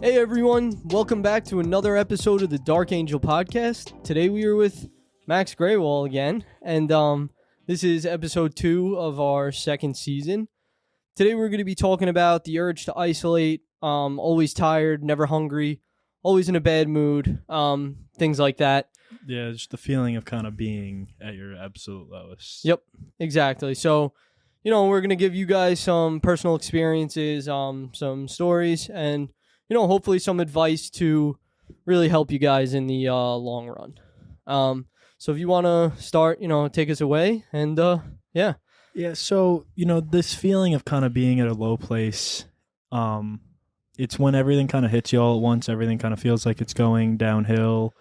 Hey everyone, welcome back to another episode of the Dark Angel podcast. Today we are with Max Graywall again, and this is episode 2 of our second season. Today we're going to be talking about the urge to isolate, always tired, never hungry, always in a bad mood, things like that. Yeah, just the feeling of kind of being at your absolute lowest. Yep, exactly. So, we're going to give you guys some personal experiences, some stories, and hopefully some advice to really help you guys in the long run. So if you want to start, take us away, and yeah. Yeah, so, this feeling of kind of being at a low place, it's when everything kind of hits you all at once. Everything kind of feels like it's going downhill.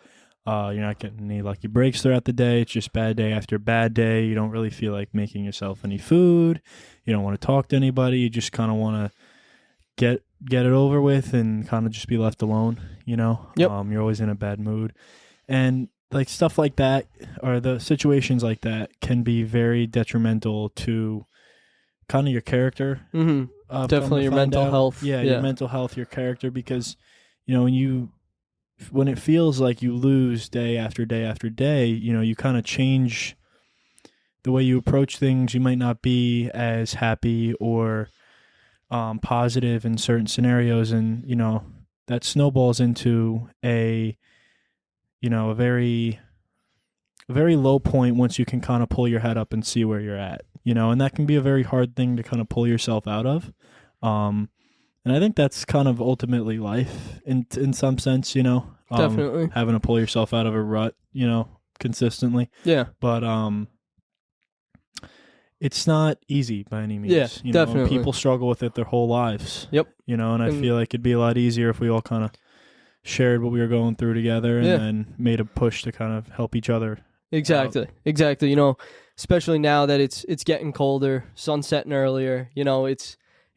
You're not getting any lucky breaks throughout the day. It's just bad day after bad day. You don't really feel like making yourself any food. You don't want to talk to anybody. You just kind of want to get it over with and kind of just be left alone, Yep. You're always in a bad mood. And like stuff like that, or the situations like that, can be very detrimental to kind of your character. Mm-hmm. Definitely your mental health. Yeah, your mental health, your character, because, when it feels like you lose day after day after day, you kind of change the way you approach things. You might not be as happy or positive in certain scenarios, and that snowballs into a very low point once you can kind of pull your head up and see where you're at, and that can be a very hard thing to kind of pull yourself out of. And I think that's kind of ultimately life in some sense, Definitely having to pull yourself out of a rut, consistently. Yeah. But it's not easy by any means. Yeah, definitely. People struggle with it their whole lives. Yep. And I feel like it'd be a lot easier if we all kind of shared what we were going through together and then made a push to kind of help each other. Exactly. Especially now that it's getting colder, sun setting earlier,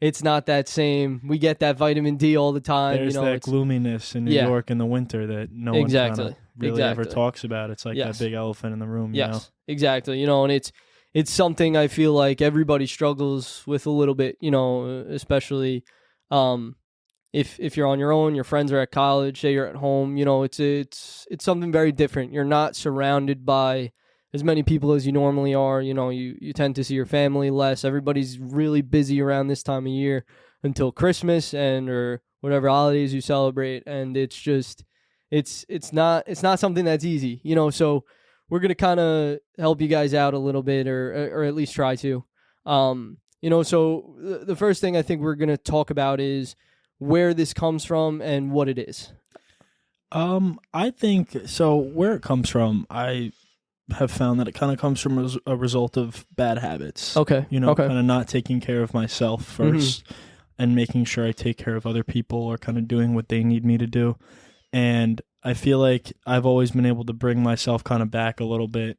it's not that same. We get that vitamin D all the time. There's that gloominess in New York in the winter that no one kind of really ever talks about. It's like that big elephant in the room. Yes, exactly. And it's something I feel like everybody struggles with a little bit, especially if you're on your own, your friends are at college, say you're at home, it's something very different. You're not surrounded by as many people as you normally are. You tend to see your family less. Everybody's really busy around this time of year until Christmas or whatever holidays you celebrate, and it's just it's not something that's easy, so we're going to kind of help you guys out a little bit, or at least try to. So the first thing I think we're going to talk about is where this comes from and what it is. I think, so where it comes from, I have found that it kind of comes from a result of bad habits. Okay. Kind of not taking care of myself first and making sure I take care of other people, or kind of doing what they need me to do. And I feel like I've always been able to bring myself kind of back a little bit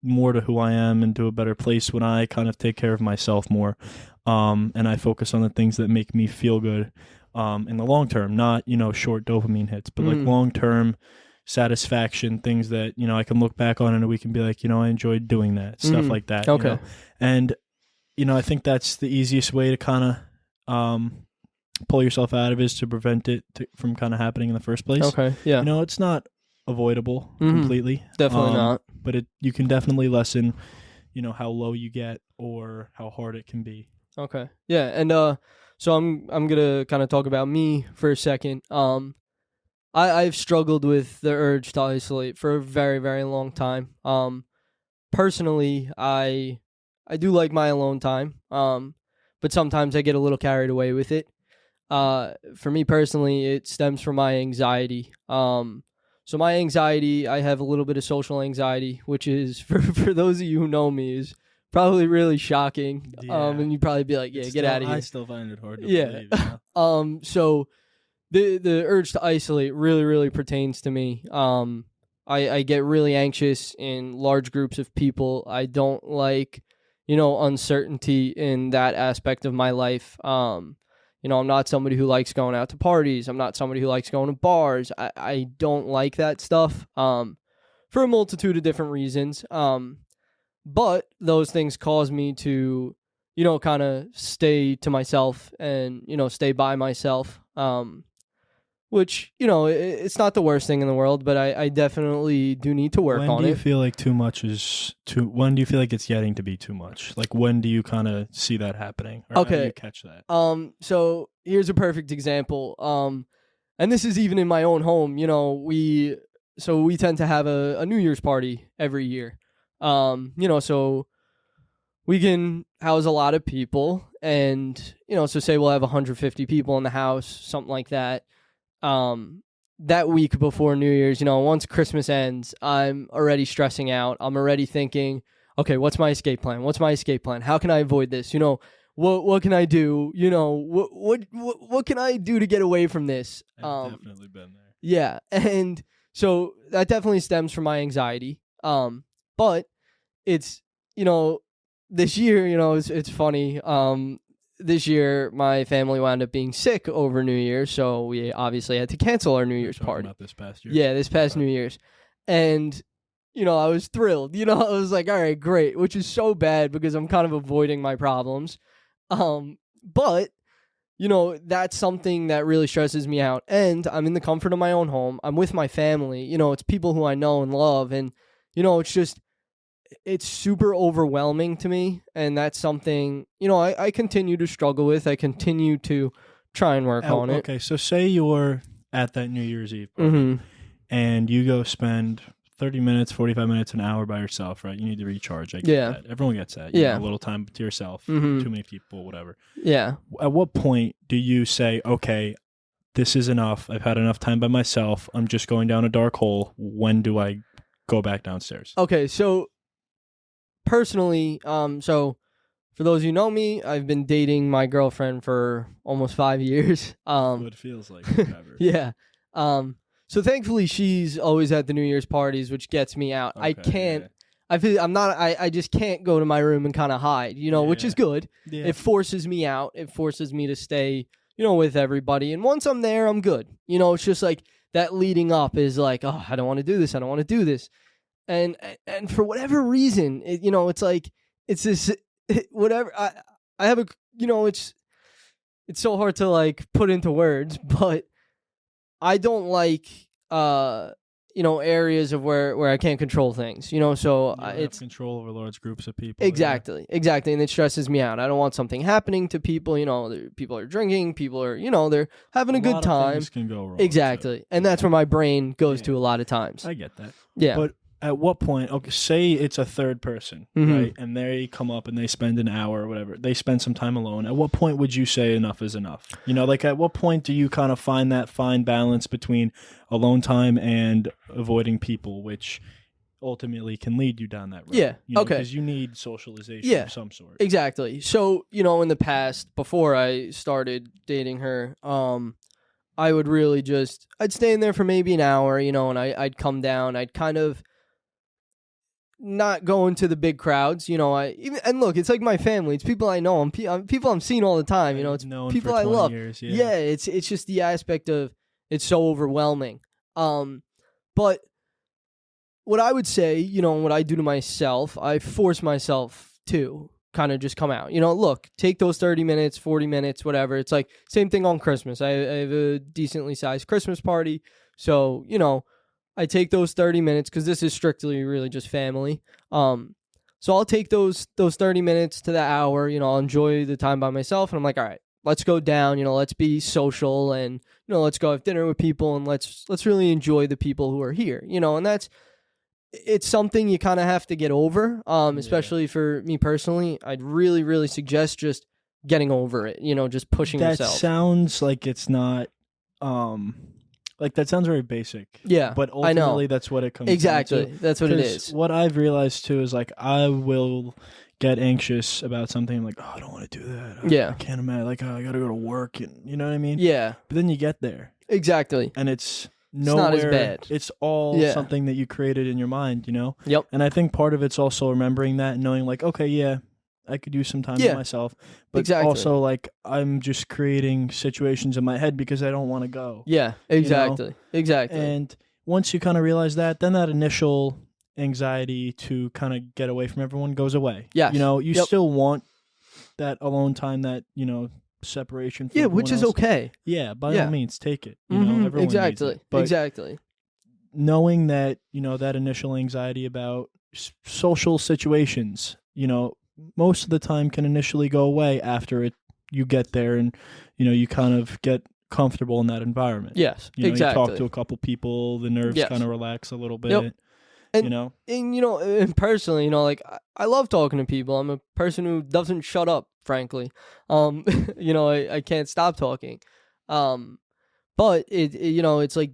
more to who I am and to a better place when I kind of take care of myself more. And I focus on the things that make me feel good in the long term, not, short dopamine hits, but like long-term satisfaction, things that, I can look back on and we can be like, I enjoyed doing that, stuff like that. Okay. And, I think that's the easiest way to kind of pull yourself out of is to prevent it from kind of happening in the first place. Okay, yeah. It's not avoidable completely. Definitely not. But you can definitely lessen, how low you get or how hard it can be. Okay. Yeah, and so I'm going to kind of talk about me for a second. I've struggled with the urge to isolate for a very, very long time. Personally, I do like my alone time, but sometimes I get a little carried away with it. For me personally, it stems from my anxiety. So my anxiety, I have a little bit of social anxiety, which is, for those of you who know me, is probably really shocking. Yeah. And you'd probably be like, get out of here. I still find it hard to believe. So the urge to isolate really, really pertains to me. I get really anxious in large groups of people. I don't like, uncertainty in that aspect of my life. I'm not somebody who likes going out to parties. I'm not somebody who likes going to bars. I don't like that stuff for a multitude of different reasons. But those things cause me to, kind of stay to myself and, stay by myself. which, it's not the worst thing in the world, but I definitely do need to work on it. When do you feel like too much is too? When do you feel like it's getting to be too much? Like, when do you kind of see that happening? Or how do you catch that? So here's a perfect example. And this is even in my own home. We tend to have a New Year's party every year. So we can house a lot of people, and so say we'll have 150 people in the house, something like that. That week before New Year's, once Christmas ends, I'm already stressing out. I'm already thinking, okay, what's my escape plan? How can I avoid this? What can I do? What can I do to get away from this? I've definitely been there. Yeah, and so that definitely stems from my anxiety. But it's this year, it's funny. This year, my family wound up being sick over New Year's, so we obviously had to cancel our New Year's party. About this past year? Yeah, this past New Year's. And, I was thrilled. I was like, all right, great, which is so bad because I'm kind of avoiding my problems. But, that's something that really stresses me out. And I'm in the comfort of my own home. I'm with my family. It's people who I know and love. And, it's super overwhelming to me, and that's something, I continue to struggle with. I continue to try and work on it. Okay, so say you're at that New Year's Eve party, and you go spend 30 minutes, 45 minutes, an hour by yourself, right? You need to recharge. I get that. Everyone gets that. A little time to yourself, too many people, whatever. Yeah. At what point do you say, okay, this is enough. I've had enough time by myself. I'm just going down a dark hole. When do I go back downstairs? Okay, so personally, so for those who know me, I've been dating my girlfriend for almost 5 years. What it feels like forever. Yeah. So thankfully she's always at the New Year's parties, which gets me out. Okay, I can't I just can't go to my room and kind of hide, which is good. Yeah. It forces me out. It forces me to stay, with everybody. And once I'm there, I'm good. It's just like that leading up is like, oh, I don't want to do this. I don't want to do this. And for whatever reason, it's like, it's this, whatever, I have a, it's so hard to like put into words, but I don't like, areas of where I can't control things, so it's control over large groups of people. Exactly. And it stresses me out. I don't want something happening to people, people are drinking, people are, they're having a good time. Things can go wrong. Exactly. So. And that's where my brain goes to a lot of times. I get that. Yeah. But at what point, okay, say it's a third person, right? And they come up and they spend an hour or whatever. They spend some time alone. At what point would you say enough is enough? Like at what point do you kind of find that fine balance between alone time and avoiding people, which ultimately can lead you down that road? Yeah. Okay. Because you need socialization of some sort. Exactly. So, in the past, before I started dating her, I would really I'd stay in there for maybe an hour, and I'd come down. I'd kind of not go into the big crowds, and look, it's like my family. It's people I know. I'm people I'm seeing all the time. It's people I love. Years, it's just the aspect of it's so overwhelming. But what I would say, what I do to myself, I force myself to kind of just come out. Look, take those 30 minutes, 40 minutes, whatever. It's like same thing on Christmas. I have a decently sized Christmas party, so I take those 30 minutes because this is strictly really just family. So I'll take those 30 minutes to the hour, I'll enjoy the time by myself. And I'm like, all right, let's go down, let's be social and, let's go have dinner with people and let's really enjoy the people who are here, and it's something you kind of have to get over, especially for me personally. I'd really, really suggest just getting over it, just pushing yourself. That sounds like it's not, like that sounds very basic. Yeah, but ultimately that's what it comes down to. Exactly, that's what it is. What I've realized too is like I will get anxious about something. I'm like, oh, I don't want to do that. I can't imagine. Like, oh, I got to go to work, and you know what I mean? Yeah. But then you get there. Exactly. And it's not as bad. It's all something that you created in your mind, Yep. And I think part of it's also remembering that and knowing like, okay, yeah, I could use some time to myself. But also like I'm just creating situations in my head because I don't want to go. Yeah, exactly. Exactly. And once you kind of realize that, then that initial anxiety to kind of get away from everyone goes away. Yes. You still want that alone time, that, separation from Yeah, everyone which is else. by all means, take it. You know, everyone needs exactly. it. But Exactly. knowing that, you know, that initial anxiety about social situations, you know, most of the time can initially go away after you get there and, you know, you kind of get comfortable in that environment. Yes, You know, exactly. you talk to a couple people, the nerves Yes. kind of relax a little bit. Yep. And, you know, and personally, you know, like I love talking to people. I'm a person who doesn't shut up, frankly. You know, I can't stop talking. But you know, it's like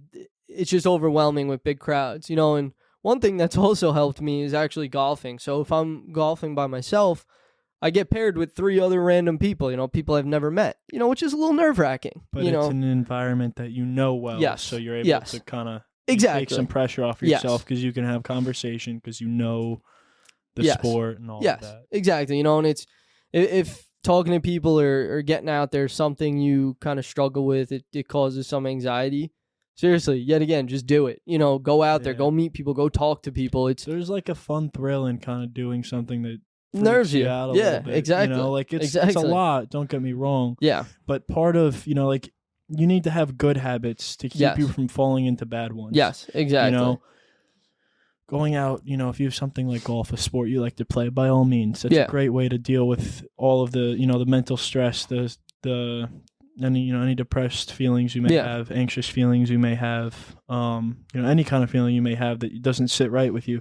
it's just overwhelming with big crowds, you know. And one thing that's also helped me is actually golfing. So if I'm golfing by myself, I get paired with 3 other random people, you know, people I've never met, you know, which is a little nerve-wracking. But you it's know? an environment that you know well, Yes. so you're able to kind of exactly take some pressure off yourself because you can have conversation because you know the sport and all of that. Exactly. You know, and it's if talking to people or getting out there is something you kind of struggle with, it causes some anxiety. Seriously, yet again, just do it. You know, go out there, go meet people, go talk to people. There's like a fun thrill in kind of doing something that nerves you out a little bit, exactly. You know, like it's a lot, don't get me wrong. Yeah. But part of, you know, like you need to have good habits to keep you from falling into bad ones. Yes, exactly. You know, going out, you know, if you have something like golf, a sport you like to play, by all means, that's a great way to deal with all of the, you know, the mental stress, any depressed feelings you may have, anxious feelings you may have, you know, any kind of feeling you may have that doesn't sit right with you.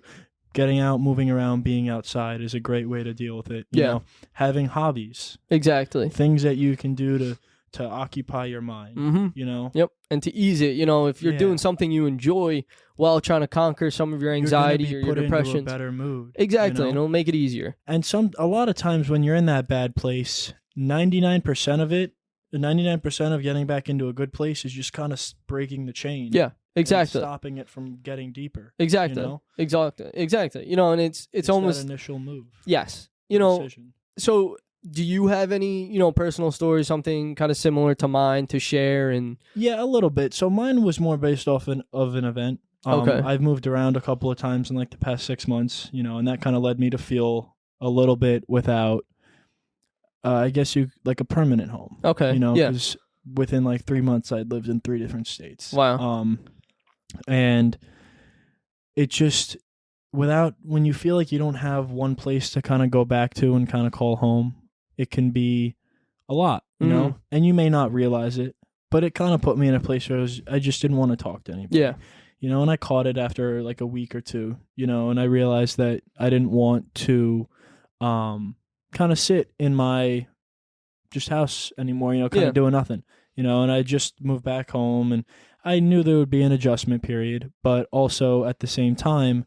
Getting out, moving around, being outside is a great way to deal with it. You know, having hobbies. Exactly. Things that you can do to occupy your mind, you know? Yep. And to ease it, you know, if you're doing something you enjoy while trying to conquer some of your anxiety or your depression. Into a better mood. Exactly. You know? And it'll make it easier. And a lot of times when you're in that bad place, 99% of getting back into a good place is just kind of breaking the chain. Yeah. Exactly. Stopping it from getting deeper. Exactly. You know? Exactly. You know, and it's almost that initial move. Yes. You know, decision. So do you have any, you know, personal stories, something kind of similar to mine to share? And yeah, a little bit. So mine was more based off of an event. Okay. I've moved around a couple of times in like the past 6 months, you know, and that kind of led me to feel a little bit without, I guess like a permanent home. Okay. You know, because within like 3 months I'd lived in 3 different states. Wow. And it just when you feel like you don't have one place to kind of go back to and kind of call home, it can be a lot, you know, and you may not realize it, but it kind of put me in a place where I just didn't want to talk to anybody. Yeah. You know, and I caught it after like a week or two, you know, and I realized that I didn't want to kind of sit in my just house anymore, you know, kind of doing nothing, you know, and I just moved back home and I knew there would be an adjustment period, but also at the same time,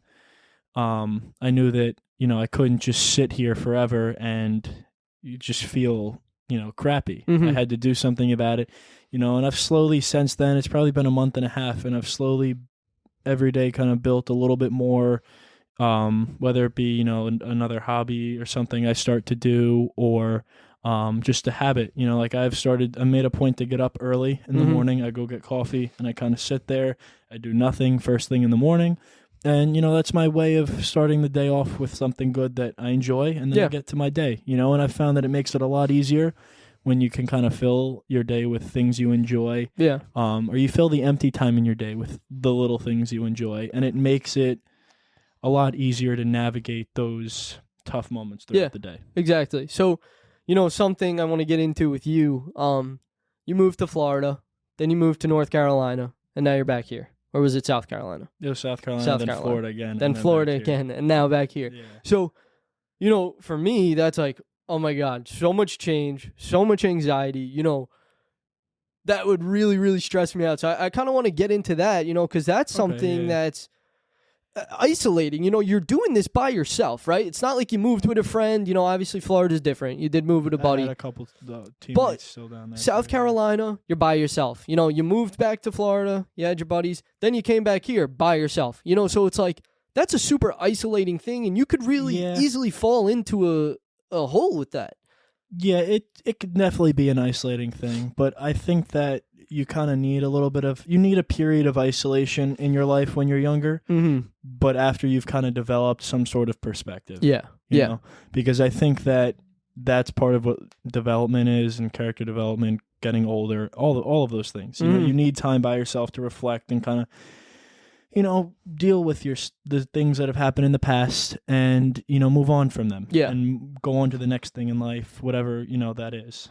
I knew that, you know, I couldn't just sit here forever and you just feel, you know, crappy. I had to do something about it, you know, and I've slowly since then, it's probably been a month and a half, and I've slowly every day kind of built a little bit more, whether it be, you know, another hobby or something I start to do, or just a habit, you know, like I made a point to get up early in the morning. I go get coffee and I kind of sit there. I do nothing first thing in the morning. And, you know, that's my way of starting the day off with something good that I enjoy, and then I get to my day, you know, and I found that it makes it a lot easier when you can kind of fill your day with things you enjoy. Yeah. Or you fill the empty time in your day with the little things you enjoy, and it makes it a lot easier to navigate those tough moments throughout the day. Exactly. So, you know, something I want to get into with you, you moved to Florida, then you moved to North Carolina, and now you're back here. Or was it South Carolina? It was South Carolina, then Florida again. Then Florida again, and now back here. Yeah. So, you know, for me, that's like, oh my God, so much change, so much anxiety, you know, that would really, really stress me out. So I kind of want to get into that, you know, because that's something that's isolating. You know, you're doing this by yourself, right? It's not like you moved with a friend. You know, obviously Florida's different. You did move with a buddy. I had a couple teammates still down there. South Carolina, you're by yourself. You know, you moved back to Florida, you had your buddies, then you came back here by yourself. You know, so it's like, that's a super isolating thing, and you could really easily fall into a hole with that. Yeah, it could definitely be an isolating thing, but I think that you kind of need a period of isolation in your life when you're younger, but after you've kind of developed some sort of perspective. Yeah. You know? Because I think that that's part of what development is, and character development, getting older, all of those things. You know, you need time by yourself to reflect and kind of, you know, deal with the things that have happened in the past, and, you know, move on from them. Yeah. And go on to the next thing in life, whatever, you know, that is.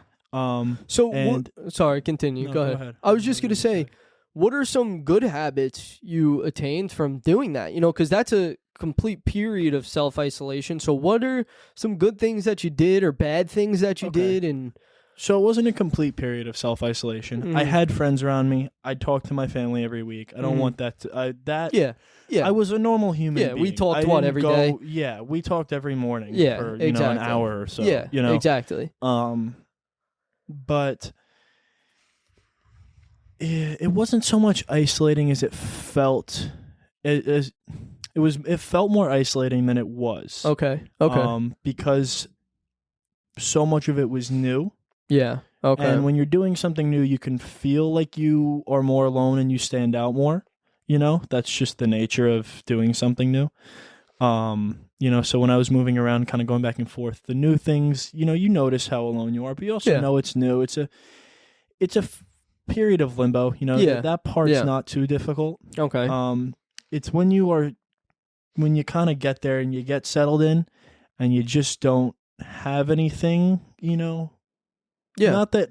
Sorry, continue. No, go ahead. I was just going to say, what are some good habits you attained from doing that? You know, because that's a complete period of self-isolation. So what are some good things that you did or bad things that you did? And so it wasn't a complete period of self-isolation. I had friends around me. I talked to my family every week. I don't want that to... Yeah. I was a normal human being. We talked every day? Yeah, we talked every morning for, exactly. know, an hour or so. Yeah, you know? exactly. But it wasn't so much isolating as it felt. It felt more isolating than it was. Okay. Because so much of it was new. Yeah. Okay. And when you're doing something new, you can feel like you are more alone and you stand out more. You know, that's just the nature of doing something new. You know, so when I was moving around, kind of going back and forth, the new things, you know, you notice how alone you are, but you also know it's new. It's a period of limbo. You know, that part's not too difficult. Okay. It's when you kind of get there and you get settled in, and you just don't have anything. You know. Yeah. Not that.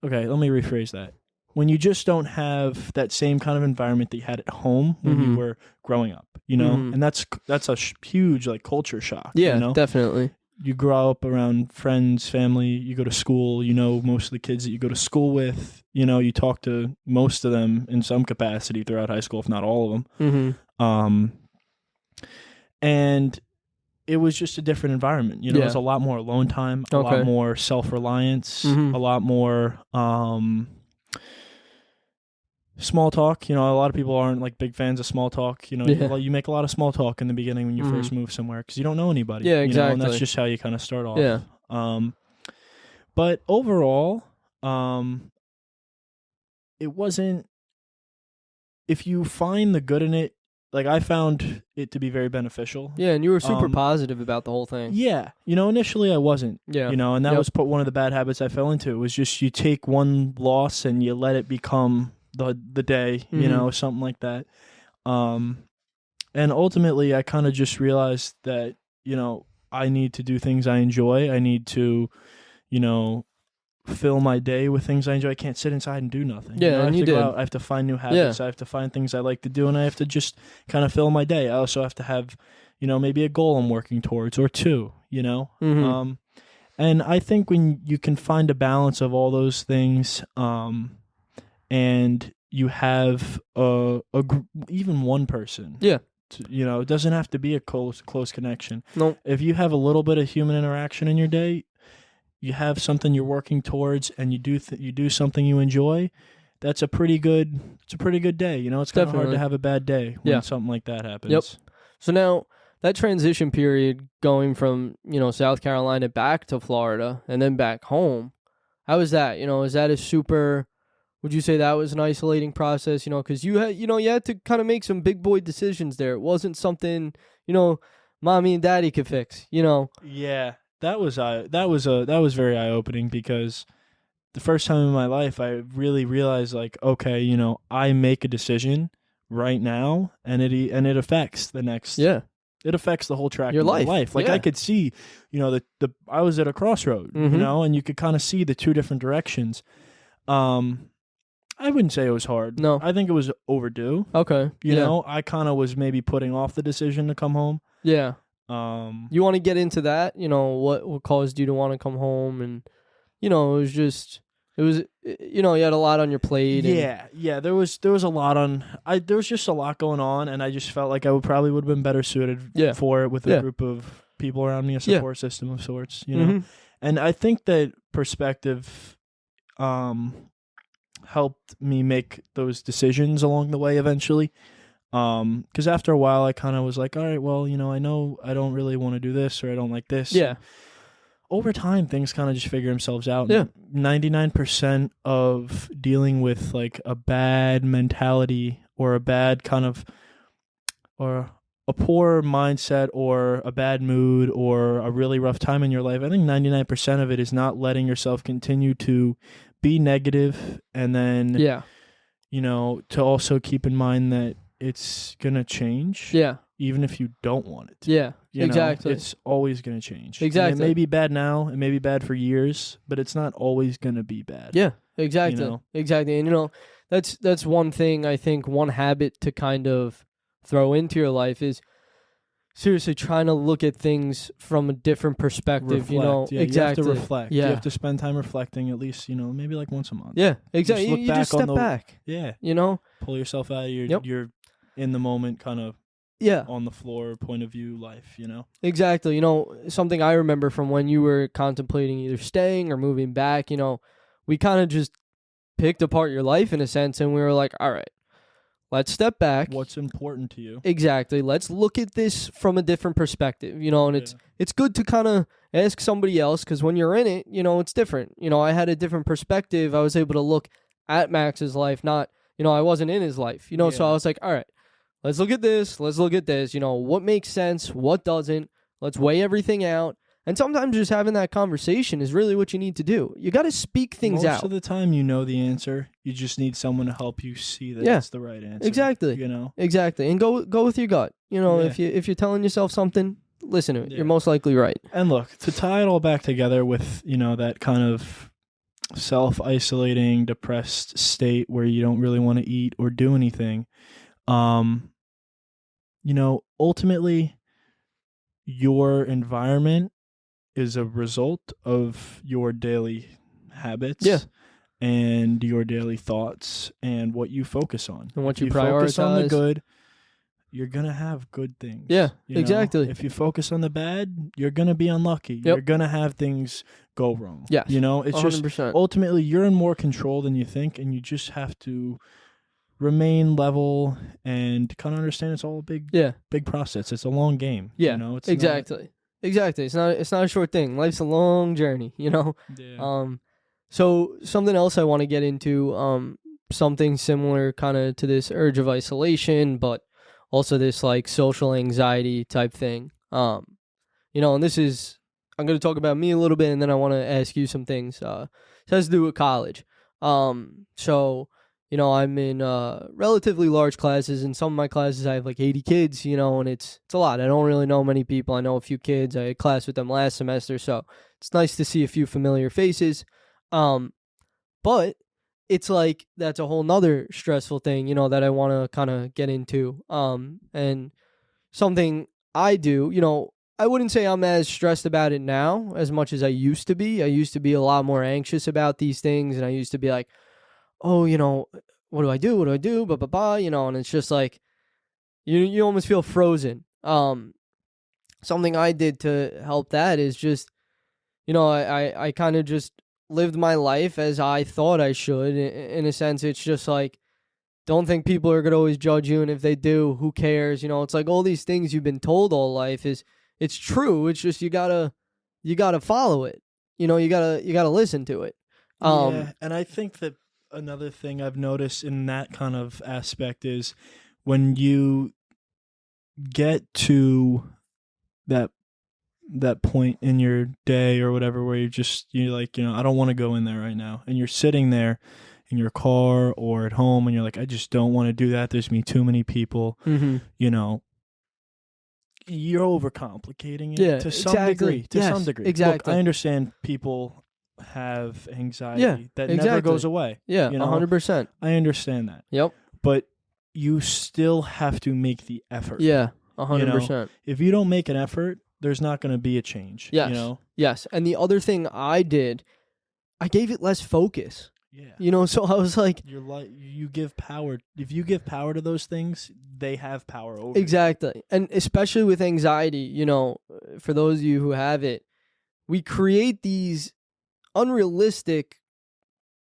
Okay, let me rephrase that. When you just don't have that same kind of environment that you had at home when you were growing up, you know, and that's a huge like culture shock. Yeah, you know? Definitely. You grow up around friends, family. You go to school. You know most of the kids that you go to school with. You know, you talk to most of them in some capacity throughout high school, if not all of them. And it was just a different environment. You know, there's a lot more alone time, a lot more self-reliance, a lot more small talk. You know, a lot of people aren't like big fans of small talk. You know, you make a lot of small talk in the beginning when you first move somewhere because you don't know anybody. Yeah, exactly. You know, and that's just how you kind of start off. Yeah. But overall, it wasn't. If you find the good in it, like I found it to be very beneficial. Yeah, and you were super positive about the whole thing. Yeah, you know, initially I wasn't. Yeah, you know, and that was one of the bad habits I fell into. Was just you take one loss and you let it become the day. You know, something like that. And ultimately, I kind of just realized that, you know, I need to do things I enjoy. I need to, you know, fill my day with things I enjoy. I can't sit inside and do nothing. Yeah, you know, and I have you to did. go out. I have to find new habits. I have to find things I like to do, and I have to just kind of fill my day. I also have to have, you know, maybe a goal I'm working towards or two, you know? And I think when you can find a balance of all those things, and you have even one person. Yeah. You know, it doesn't have to be a close connection. No. If you have a little bit of human interaction in your day, you have something you're working towards, and you do something you enjoy, that's a pretty good day. You know, it's kind of hard to have a bad day when something like that happens. Yep. So now that transition period going from, you know, South Carolina back to Florida and then back home, how was that? You know, is that a super... Would you say that was an isolating process? You know, because you had to kind of make some big boy decisions there. It wasn't something, you know, mommy and daddy could fix. You know. Yeah, that was very eye opening because the first time in my life I really realized, like, okay, you know, I make a decision right now, and it affects the next. Yeah. It affects the whole track of my life. Like I could see, you know, I was at a crossroad, you know, and you could kind of see the two different directions. I wouldn't say it was hard. No. I think it was overdue. Okay. You know, I kind of was maybe putting off the decision to come home. Yeah. You want to get into that? You know, what caused you to want to come home? And, you know, you had a lot on your plate. Yeah. There was a lot there was just a lot going on, and I just felt like I would have been better suited for it with a group of people around me, a support system of sorts, you know? And I think that perspective, helped me make those decisions along the way eventually. Because after a while I kind of was like, all right, well, you know I don't really want to do this, or I don't like this. Yeah. Over time, things kind of just figure themselves out. Yeah. 99% of dealing with like a bad mentality or a bad kind of, or a poor mindset or a bad mood or a really rough time in your life, I think 99% of it is not letting yourself continue to be negative, and then, Yeah. To also keep in mind that it's going to change. Yeah. Even if you don't want it to. Yeah. Exactly. It's always going to change. Exactly. And it may be bad now, it may be bad for years, but it's not always going to be bad. Yeah, exactly. Exactly. And that's one thing, I think, one habit to kind of throw into your life is seriously trying to look at things from a different perspective. Reflect. Yeah, You exactly. have to reflect. Yeah. You have to spend time reflecting, at least, maybe like once a month. Yeah, exactly. Just You just step back. Yeah. Pull yourself out of your in the moment kind of on the floor point of view life, Exactly. Something I remember from when you were contemplating either staying or moving back, we kind of just picked apart your life in a sense, and we were like, all right, let's step back. What's important to you? Exactly. Let's look at this from a different perspective, and it's good to kind of ask somebody else, because when you're in it, it's different. I had a different perspective. I was able to look at Max's life, not, I wasn't in his life, so I was like, all right, let's look at this. Let's look at this. What makes sense? What doesn't? Let's weigh everything out. And sometimes just having that conversation is really what you need to do. You got to speak things out. Most of the time, the answer. You just need someone to help you see that it's the right answer. Exactly. Exactly. And go with your gut. If you're telling yourself something, listen to it. You're most likely right. And look, to tie it all back together with, that kind of self-isolating, depressed state where you don't really want to eat or do anything, ultimately, your environment is a result of your daily habits and your daily thoughts and what you focus on. And what you prioritize. Focus on the good, you're going to have good things. Yeah, exactly. If you focus on the bad, you're going to be unlucky. Yep. You're going to have things go wrong. Yes. It's 100%. just ultimately you're in more control than you think, and you just have to remain level and kind of understand it's all a big process. It's a long game. Yeah, it's exactly. Exactly. It's not a short thing. Life's a long journey, Yeah. So something else I want to get into, something similar kind of to this urge of isolation, but also this like social anxiety type thing. And this is, I'm going to talk about me a little bit, and then I want to ask you some things. It has to do with college. So I'm in relatively large classes. In some of my classes, I have like 80 kids, and it's a lot. I don't really know many people. I know a few kids. I had class with them last semester, so it's nice to see a few familiar faces. But it's like that's a whole nother stressful thing, that I want to kind of get into. And something I do, I wouldn't say I'm as stressed about it now as much as I used to be. I used to be a lot more anxious about these things, and I used to be like, oh, what do I do? What do I do? Blah, blah, blah, and it's just like, you almost feel frozen. Something I did to help that is just, I kind of just lived my life as I thought I should. In a sense, it's just like, don't think people are going to always judge you. And if they do, who cares? It's like all these things you've been told all life it's true. It's just, you gotta follow it. You gotta listen to it. And I think that another thing I've noticed in that kind of aspect is when you get to that point in your day or whatever where you're like, I don't want to go in there right now, and you're sitting there in your car or at home and you're like, I just don't want to do that. There's too many people. Mm-hmm. You're overcomplicating it to some degree. Some degree. Exactly. Look, I understand people have anxiety that never goes away. Yeah, 100%. I understand that. Yep. But you still have to make the effort. Yeah, 100%. If you don't make an effort, there's not going to be a change. Yes. Yes. And the other thing I did, I gave it less focus. Yeah. So I was like, you give power. If you give power to those things, they have power over you. Exactly. And especially with anxiety, for those of you who have it, we create these unrealistic,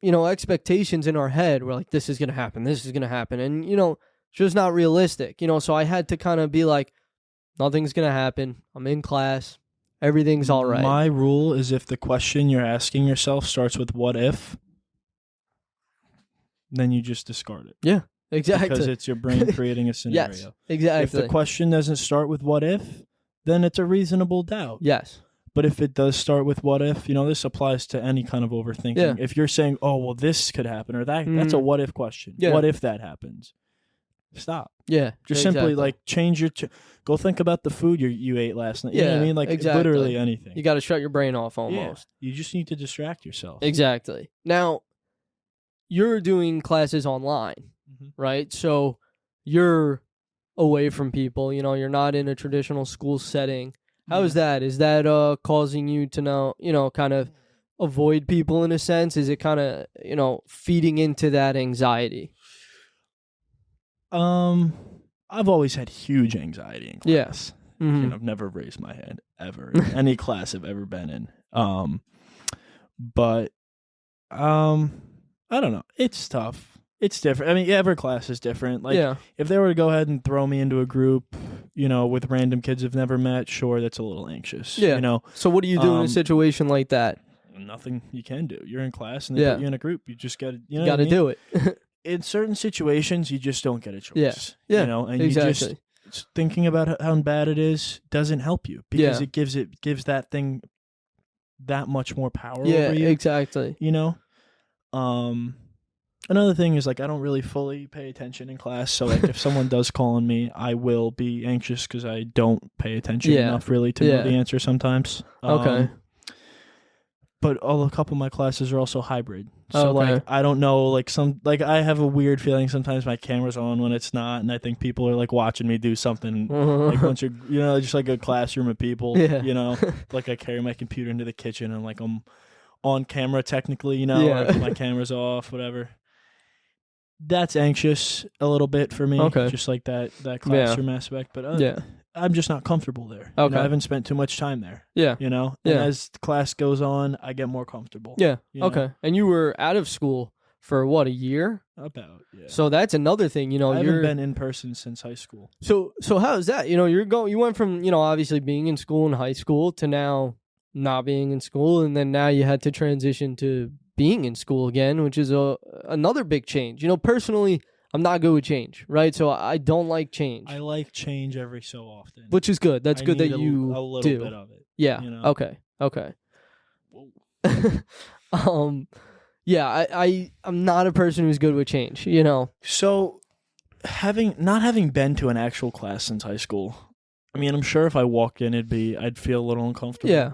expectations in our head. We're like, this is going to happen. This is going to happen. And, it's just not realistic, so I had to kind of be like, nothing's going to happen. I'm in class. Everything's all right. My rule is if the question you're asking yourself starts with what if, then you just discard it. Yeah. Exactly. Because it's your brain creating a scenario. Yes, exactly. If the question doesn't start with what if, then it's a reasonable doubt. Yes. But if it does start with what if, this applies to any kind of overthinking. Yeah. If you're saying, oh, well, this could happen, or that's a what if question. Yeah. What if that happens? Stop. Yeah. Just simply like change your, go think about the food you ate last night. You know what I mean? Like literally anything. You got to shut your brain off almost. Yeah. You just need to distract yourself. Exactly. Now, you're doing classes online, right? So you're away from people, you're not in a traditional school setting. How is that? Is that causing you to now, kind of avoid people in a sense? Is it kind of, feeding into that anxiety? I've always had huge anxiety in class. Yeah. Mm-hmm. I've never raised my hand ever in any class I've ever been in. But I don't know. It's tough. It's different. I mean, every class is different. Like, if they were to go ahead and throw me into a group, with random kids I've never met, sure, that's a little anxious. Yeah. So what do you do in a situation like that? Nothing you can do. You're in class and they put you in a group. You just got to, you got to do it. In certain situations, you just don't get a choice. Yeah. And exactly. you just thinking about how bad it is doesn't help you because it gives that thing that much more power over you. Yeah, exactly. Another thing is, like, I don't really fully pay attention in class. So, like, if someone does call on me, I will be anxious because I don't pay attention enough really to know the answer sometimes. Okay. But a couple of my classes are also hybrid. So, like, I don't know, like, I have a weird feeling sometimes my camera's on when it's not. And I think people are, like, watching me do something. Like, once you're, just like a classroom of people, like, I carry my computer into the kitchen and, like, I'm on camera technically, or if my camera's off, whatever. That's anxious a little bit for me. Okay. Just like that classroom aspect. But I'm just not comfortable there. Okay. I haven't spent too much time there. Yeah. And as class goes on, I get more comfortable. Yeah. Okay. And you were out of school for what, a year? About, yeah. So that's another thing, I haven't been in person since high school. So how is that? You went from, obviously being in school in high school to now not being in school, and then now you had to transition to being in school again, which is another big change. Personally, I'm not good with change, right? So I don't like change. I like change every so often, which is good. That's good that you a little do. bit of it. Yeah. Okay. Yeah. I'm not a person who's good with change. So not having been to an actual class since high school, I mean, I'm sure if I walked in, I'd feel a little uncomfortable. Yeah.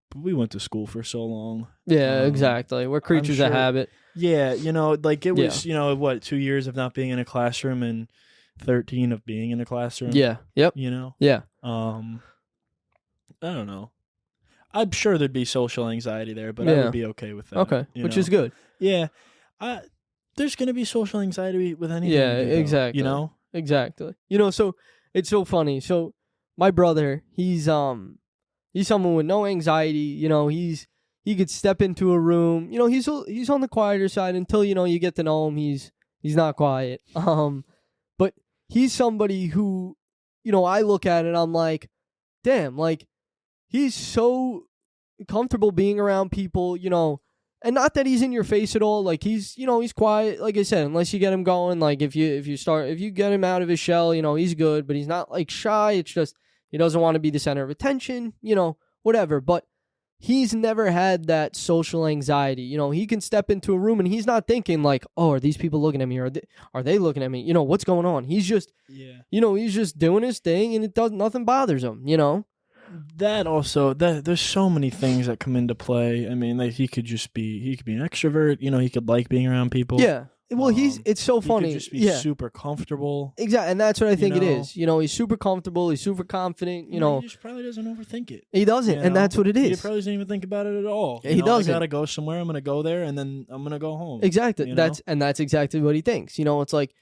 But we went to school for so long. Yeah, exactly. We're creatures of habit. Yeah, like it was, 2 years of not being in a classroom and 13 of being in a classroom. Yeah. Yep. Yeah. I don't know. I'm sure there'd be social anxiety there, but I would be okay with that. Okay, which is good. Yeah. There's going to be social anxiety with anything. Yeah, exactly. Exactly. So it's so funny. So my brother, he's someone with no anxiety. He could step into a room. He's on the quieter side until you get to know him. He's not quiet. But he's somebody who, I look at it. I'm like, damn, like he's so comfortable being around people. And not that he's in your face at all. Like he's quiet. Like I said, unless you get him going. Like if you get him out of his shell, he's good. But he's not like shy. It's just he doesn't want to be the center of attention. Whatever. But he's never had that social anxiety. He can step into a room and he's not thinking like, oh, are these people looking at me? Or are they looking at me? What's going on? He's just, he's just doing his thing and nothing bothers him. That also, there's so many things that come into play. I mean, like he could be an extrovert. He could like being around people. Yeah. Well, it's so funny. He could just be super comfortable. Exactly, and that's what I think it is. He's super comfortable. He's super confident. He just probably doesn't overthink it. He doesn't, and that's what it is. He probably doesn't even think about it at all. He doesn't. I gotta go somewhere. I'm gonna go there, and then I'm gonna go home. Exactly. That's exactly what he thinks. It's like,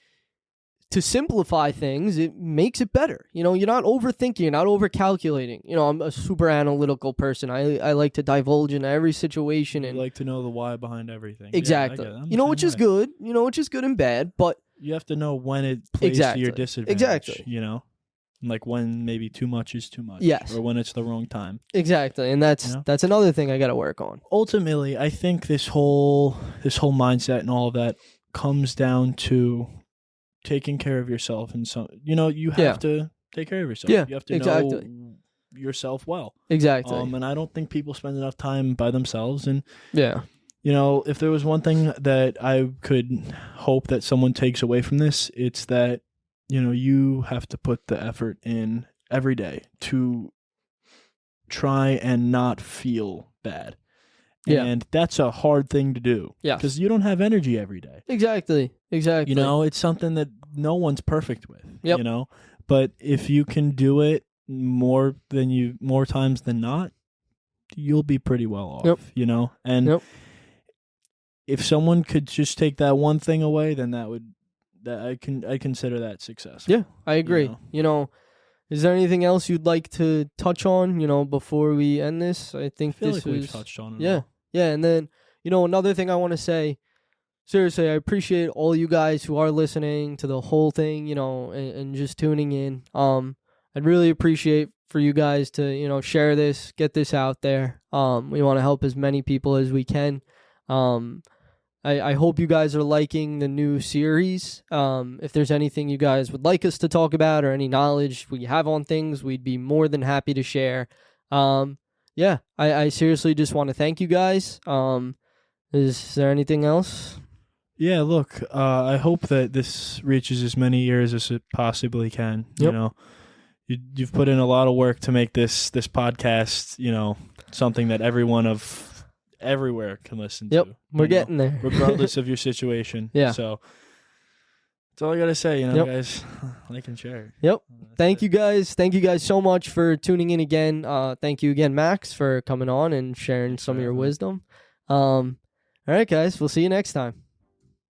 to simplify things, it makes it better. You're not overthinking, you're not overcalculating. I'm a super analytical person. I like to divulge into every situation. You like to know the why behind everything. Exactly. Which is good. Which is good and bad, but you have to know when it plays to your disadvantage. Exactly. Like when maybe too much is too much. Yes. Or when it's the wrong time. Exactly. And that's another thing I got to work on. Ultimately, I think this whole mindset and all of that comes down to taking care of yourself, and you have Yeah. to take care of yourself. Yeah, You have to exactly. know yourself well. Exactly. And I don't think people spend enough time by themselves. And Yeah. if there was one thing that I could hope that someone takes away from this, it's that you have to put the effort in every day to try and not feel bad. Yeah. And that's a hard thing to do. Yes. Because you don't have energy every day. Exactly. It's something that no one's perfect with. Yep. But if you can do it more times than not, you'll be pretty well off. Yep. And if someone could just take that one thing away, then I consider that successful. Yeah, I agree. Is there anything else you'd like to touch on, before we end this? I think feel this like was we've touched on it. Yeah. all. Yeah, and then, another thing I want to say, seriously, I appreciate all you guys who are listening to the whole thing, and just tuning in. I'd really appreciate for you guys to, share this, get this out there. We want to help as many people as we can. I hope you guys are liking the new series. If there's anything you guys would like us to talk about or any knowledge we have on things, we'd be more than happy to share. I seriously just want to thank you guys. Is there anything else? Yeah, look, I hope that this reaches as many ears as it possibly can. Yep. You've put in a lot of work to make this podcast, something that everyone of everywhere can listen Yep, to. we're getting there. Regardless of your situation. Yeah. So that's all I got to say, Yep. guys. Like and share. Yep. That's Thank it. you guys. Thank you guys so much for tuning in again. Thank you again, Max, for coming on and sharing some of your having me. wisdom. All right, guys. We'll see you next time.